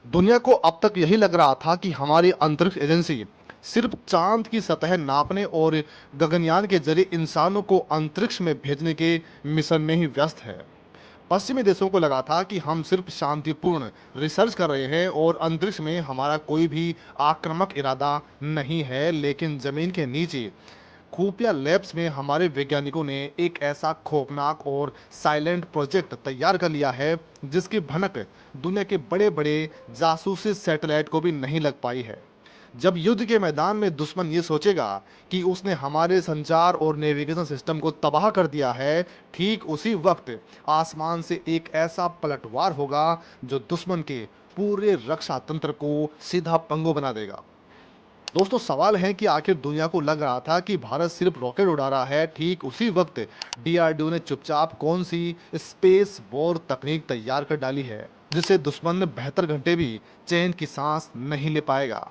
दुनिया को अब तक यही लग रहा था कि हमारी अंतरिक्ष एजेंसी सिर्फ चांद की सतह नापने और गगनयान के जरिए इंसानों को अंतरिक्ष में भेजने के मिशन में ही व्यस्त है। पश्चिमी देशों को लगा था कि हम सिर्फ शांतिपूर्ण रिसर्च कर रहे हैं और अंतरिक्ष में हमारा कोई भी आक्रामक इरादा नहीं है, लेकिन जमीन के नीचे खुफिया लैब्स में हमारे वैज्ञानिकों ने एक ऐसा खौफनाक और साइलेंट प्रोजेक्ट तैयार कर लिया है जिसकी भनक दुनिया के बड़े बड़े जासूसी सैटेलाइट को भी नहीं लग पाई है। जब युद्ध के मैदान में दुश्मन ये सोचेगा कि उसने हमारे संचार और नेविगेशन सिस्टम को तबाह कर दिया है, ठीक उसी वक्त आसमान से एक ऐसा पलटवार होगा जो दुश्मन के पूरे रक्षा तंत्र को सीधा पंगु बना देगा। दोस्तों, सवाल है कि आखिर दुनिया को लग रहा था कि भारत सिर्फ रॉकेट उड़ा रहा है, ठीक उसी वक्त डीआरडीओ ने चुपचाप कौन सी स्पेस वॉर तकनीक तैयार कर डाली है जिससे दुश्मन 72 घंटे भी चैन की सांस नहीं ले पाएगा।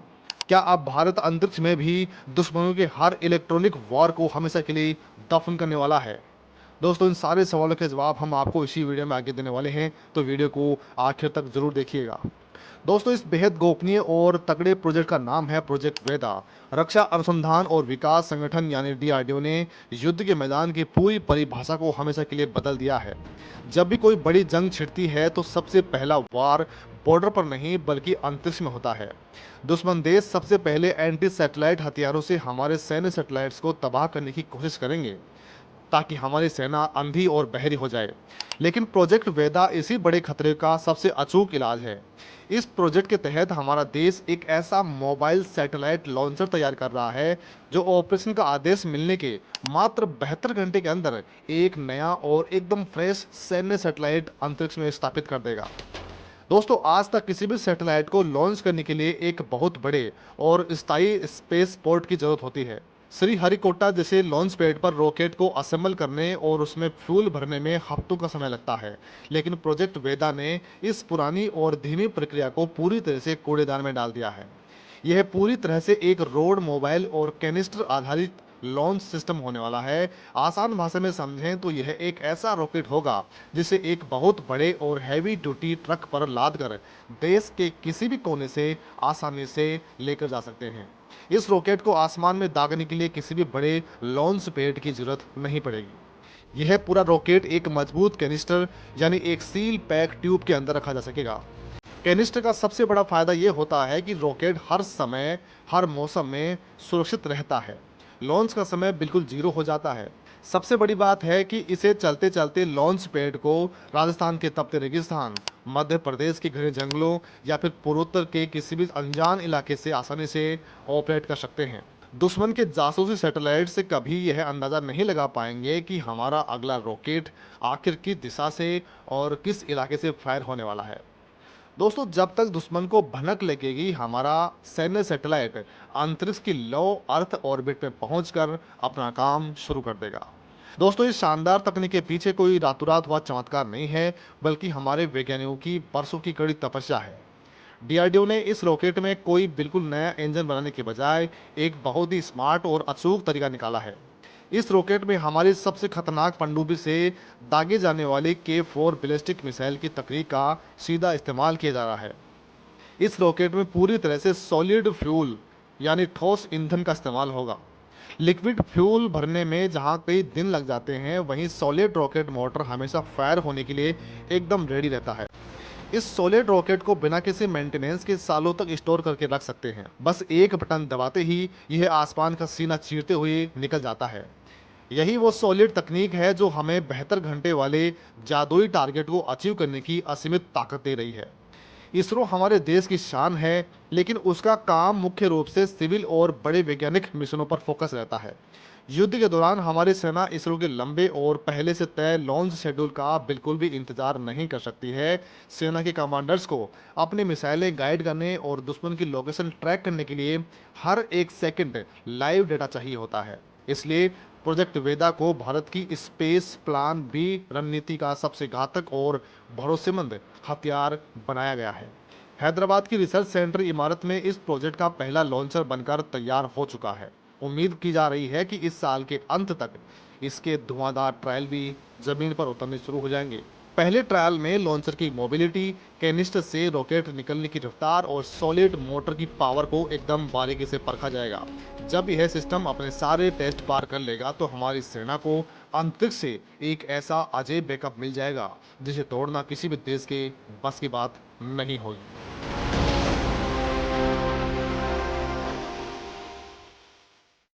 क्या अब भारत अंतरिक्ष में भी दुश्मनों के हर इलेक्ट्रॉनिक वॉर को हमेशा के लिए दफन करने वाला है? दोस्तों, इन सारे सवालों के जवाब हम आपको इसी वीडियो में आगे देने वाले हैं, तो वीडियो को आखिर तक जरूर देखिएगा। दोस्तों, इस बेहद गोपनीय और तगड़े प्रोजेक्ट का नाम है प्रोजेक्ट वेदा। रक्षा अनुसंधान और विकास संगठन यानी डीआरडीओ ने युद्ध के मैदान की पूरी परिभाषा को हमेशा के लिए बदल दिया है। जब भी कोई बड़ी जंग छिड़ती है तो सबसे पहला वार बॉर्डर पर नहीं बल्कि अंतरिक्ष में होता है। दुश्मन देश सबसे पहले एंटी सैटेलाइट हथियारों से हमारे सैन्य सैटेलाइट्स को तबाह करने की कोशिश करेंगे ताकि हमारी सेना अंधी और बहरी हो जाए। लेकिन प्रोजेक्ट वेदा इसी बड़े खतरे का सबसे अचूक इलाज है। इस प्रोजेक्ट के तहत हमारा देश एक ऐसा मोबाइल सैटेलाइट लॉन्चर तैयार कर रहा है जो ऑपरेशन का आदेश मिलने के मात्र 72 घंटे के अंदर एक नया और एकदम फ्रेश सैन्य सैटेलाइट अंतरिक्ष में स्थापित कर देगा। दोस्तों, आज तक किसी भी सैटेलाइट को लॉन्च करने के लिए एक बहुत बड़े और स्थायी स्पेस पोर्ट की जरूरत होती है। श्री हरिकोटा जैसे लॉन्च पैड पर रॉकेट को असेंबल करने और उसमें फ्यूल भरने में हफ्तों का समय लगता है, लेकिन प्रोजेक्ट वेदा ने इस पुरानी और धीमी प्रक्रिया को पूरी तरह से कूड़ेदान में डाल दिया है। यह पूरी तरह से एक रोड मोबाइल और कैनिस्टर आधारित लॉन्च सिस्टम होने वाला है। आसान भाषा में समझें तो यह एक ऐसा रॉकेट होगा जिसे एक बहुत बड़े और हैवी ड्यूटी ट्रक पर लाद कर देश के किसी भी कोने से आसानी से लेकर जा सकते हैं। इस रॉकेट को आसमान में दागने के लिए किसी भी बड़े लॉन्च पैड की जरूरत नहीं पड़ेगी। यह पूरा रॉकेट एक मजबूत कैनिस्टर यानी एक सील पैक ट्यूब के अंदर रखा जा सकेगा। कैनिस्टर का सबसे बड़ा फायदा यह होता है कि रॉकेट हर समय हर मौसम में सुरक्षित रहता है। लॉन्च का समय बिल्कुल जीरो हो जाता है। सबसे बड़ी बात है कि इसे चलते चलते लॉन्च पैड को राजस्थान के तपते रेगिस्तान, मध्य प्रदेश के घने जंगलों या फिर पूर्वोत्तर के किसी भी अनजान इलाके से आसानी से ऑपरेट कर सकते हैं। दुश्मन के जासूसी सैटेलाइट से कभी यह अंदाजा नहीं लगा पाएंगे कि हमारा अगला रॉकेट आखिर किस दिशा से और किस इलाके से फायर होने वाला है। दोस्तों, जब तक दुश्मन को भनक लगेगी, हमारा सैन्य सैटेलाइट अंतरिक्ष की लो अर्थ ऑर्बिट में पहुंचकर अपना काम शुरू कर देगा। दोस्तों, इस शानदार तकनीक के पीछे कोई रातों रात हुआ चमत्कार नहीं है, बल्कि हमारे वैज्ञानिकों की बरसों की कड़ी तपस्या है। डीआरडीओ ने इस रॉकेट में कोई बिल्कुल नया इंजन बनाने के बजाय एक बहुत ही स्मार्ट और अचूक तरीका निकाला है। इस रॉकेट में हमारी सबसे खतरनाक पनडुब्बी से दागे जाने वाली के 4 बैलिस्टिक मिसाइल की तकनीक का सीधा इस्तेमाल किया जा रहा है। इस रॉकेट में पूरी तरह से सॉलिड फ्यूल यानी ठोस ईंधन का इस्तेमाल होगा। लिक्विड फ्यूल भरने में जहां कई दिन लग जाते हैं, वहीं सॉलिड रॉकेट मोटर हमेशा फायर होने के लिए एकदम रेडी रहता है। इस सॉलिड रॉकेट को बिना किसी मेंटेनेंस के सालों तक स्टोर करके रख सकते हैं। बस एक बटन दबाते ही यह आसमान का सीना चीरते हुए निकल जाता है। यही वो सॉलिड तकनीक है जो हमें 72 घंटे वाले जादुई टारगेट को अचीव करने की असीमित ताकत दे रही है। इसरो हमारे देश की शान है, लेकिन उसका काम मुख्य रूप से सिविल और बड़े वैज्ञानिक मिशनों पर फोकस रहता है। युद्ध के दौरान हमारी सेना इसरो के लंबे और पहले से तय लॉन्च शेड्यूल का बिल्कुल भी इंतजार नहीं कर सकती है। सेना के कमांडर्स को अपनी मिसाइलें गाइड करने और दुश्मन की लोकेशन ट्रैक करने के लिए हर एक सेकंड लाइव डेटा चाहिए होता है। इसलिए प्रोजेक्ट वेदा को भारत की स्पेस प्लान बी रणनीति का सबसे घातक और भरोसेमंद हथियार बनाया गया है। हैदराबाद की रिसर्च सेंटर इमारत में इस प्रोजेक्ट का पहला लॉन्चर बनकर तैयार हो चुका है। उम्मीद की जा रही है कि इस साल के अंत तक इसके धुआंधार ट्रायल भी जमीन पर उतरने शुरू हो जाएंगे। पहले ट्रायल में लॉन्चर की मोबिलिटी, कैनिस्टर से रॉकेट निकलने की रफ्तार और सॉलिड मोटर की पावर को एकदम बारीकी से परखा जाएगा। जब यह सिस्टम अपने सारे टेस्ट पार कर लेगा तो हमारी सेना को अंतरिक्ष से एक ऐसा अजय बैकअप मिल जाएगा जिसे तोड़ना किसी भी देश के बस की बात नहीं होगी।